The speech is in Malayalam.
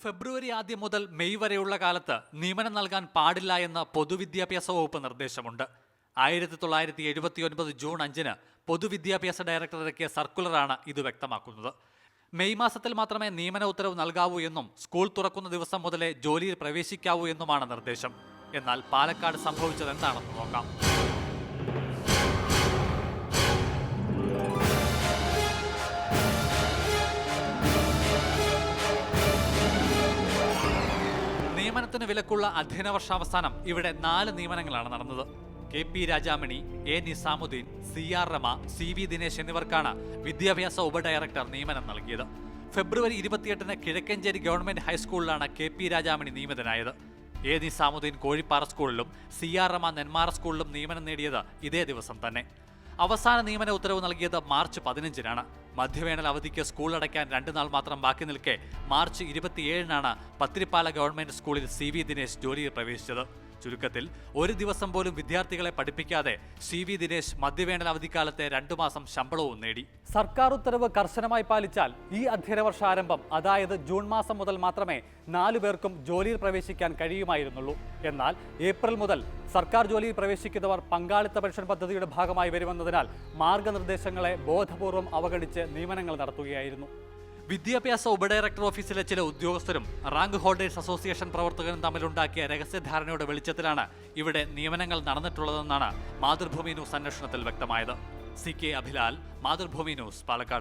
ഫെബ്രുവരി ആദ്യം മുതൽ മെയ് വരെയുള്ള കാലത്ത് നിയമനം നൽകാൻ പാടില്ല എന്ന് പൊതുവിദ്യാഭ്യാസ വകുപ്പ് നിർദ്ദേശമുണ്ട്. 1979 ജൂൺ 5-ന് പൊതുവിദ്യാഭ്യാസ ഡയറക്ടർ ഇറക്കിയ സർക്കുലറാണ് ഇത് വ്യക്തമാക്കുന്നത്. മെയ് മാസത്തിൽ മാത്രമേ നിയമന ഉത്തരവ് നൽകാവൂ എന്നും സ്കൂൾ തുറക്കുന്ന ദിവസം മുതലേ ജോലിയിൽ പ്രവേശിക്കാവൂ എന്നുമാണ് നിർദ്ദേശം. എന്നാൽ പാലക്കാട് സംഭവിച്ചത് എന്താണെന്ന് നോക്കാം. നിയമനത്തിന് വിലക്കുള്ള അധ്യയന വർഷാവസാനം ഇവിടെ 4 നിയമനങ്ങളാണ് നടന്നത്. KP Rajamani, A Nizamuddin, CR Rama, CV Dinesh എന്നിവർക്കാണ് വിദ്യാഭ്യാസ ഉപഡയറക്ടർ നിയമനം നൽകിയത്. ഫെബ്രുവരി 28-ന് കിഴക്കഞ്ചേരി ഗവൺമെന്റ് ഹൈസ്കൂളിലാണ് KP രാജാമണി നിയമിതനായത്. A നിസാമുദ്ദീൻ കോഴിപ്പാറ സ്കൂളിലും CR രമ നെന്മാറ സ്കൂളിലും നിയമനം നേടിയത് ഇതേ ദിവസം തന്നെ. അവസാന നിയമന ഉത്തരവ് നൽകിയത് മാർച്ച് 15-നാണ്. മധ്യവേനൽ അവധിക്ക് സ്കൂൾ അടയ്ക്കാൻ 2 നാൾ മാത്രം ബാക്കി നിൽക്കെ മാർച്ച് 27-നാണ് പത്തിരിപ്പാല ഗവൺമെന്റ് സ്കൂളിൽ CV ദിനേശ് ജോലിയിൽ പ്രവേശിച്ചത്. ചുരുക്കത്തിൽ ഒരു ദിവസം പോലും വിദ്യാർത്ഥികളെ പഠിപ്പിക്കാതെ CV ദിനേശ് മധ്യവേനൽ അവധിക്കാലത്തെ 2 മാസം ശമ്പളവും നേടി. സർക്കാർ ഉത്തരവ് കർശനമായി പാലിച്ചാൽ ഈ അധ്യയന വർഷാരംഭം, അതായത് ജൂൺ മാസം മുതൽ മാത്രമേ 4 പേർക്കും ജോലിയിൽ പ്രവേശിക്കാൻ കഴിയുമായിരുന്നുള്ളൂ. എന്നാൽ ഏപ്രിൽ മുതൽ സർക്കാർ ജോലിയിൽ പ്രവേശിക്കുന്നവർ പങ്കാളിത്ത പെൻഷൻ പദ്ധതിയുടെ ഭാഗമായി വരുമെന്നതിനാൽ മാർഗനിർദ്ദേശങ്ങളെ ബോധപൂർവം അവഗണിച്ച് നിയമനങ്ങൾ നടത്തുകയായിരുന്നു. വിദ്യാഭ്യാസ ഉപഡയറക്ടർ ഓഫീസിലെ ചില ഉദ്യോഗസ്ഥരും റാങ്ക് ഹോൾഡേഴ്സ് അസോസിയേഷൻ പ്രവർത്തകരും തമ്മിലുണ്ടാക്കിയ രഹസ്യധാരണയുടെ വെളിച്ചത്തിലാണ് ഇവിടെ നിയമനങ്ങൾ നടന്നിട്ടുള്ളതെന്നാണ് മാതൃഭൂമി ന്യൂസ് അന്വേഷണത്തിൽ വ്യക്തമായത്. CK Abhilal, Mathrubhumi news, Palakkad.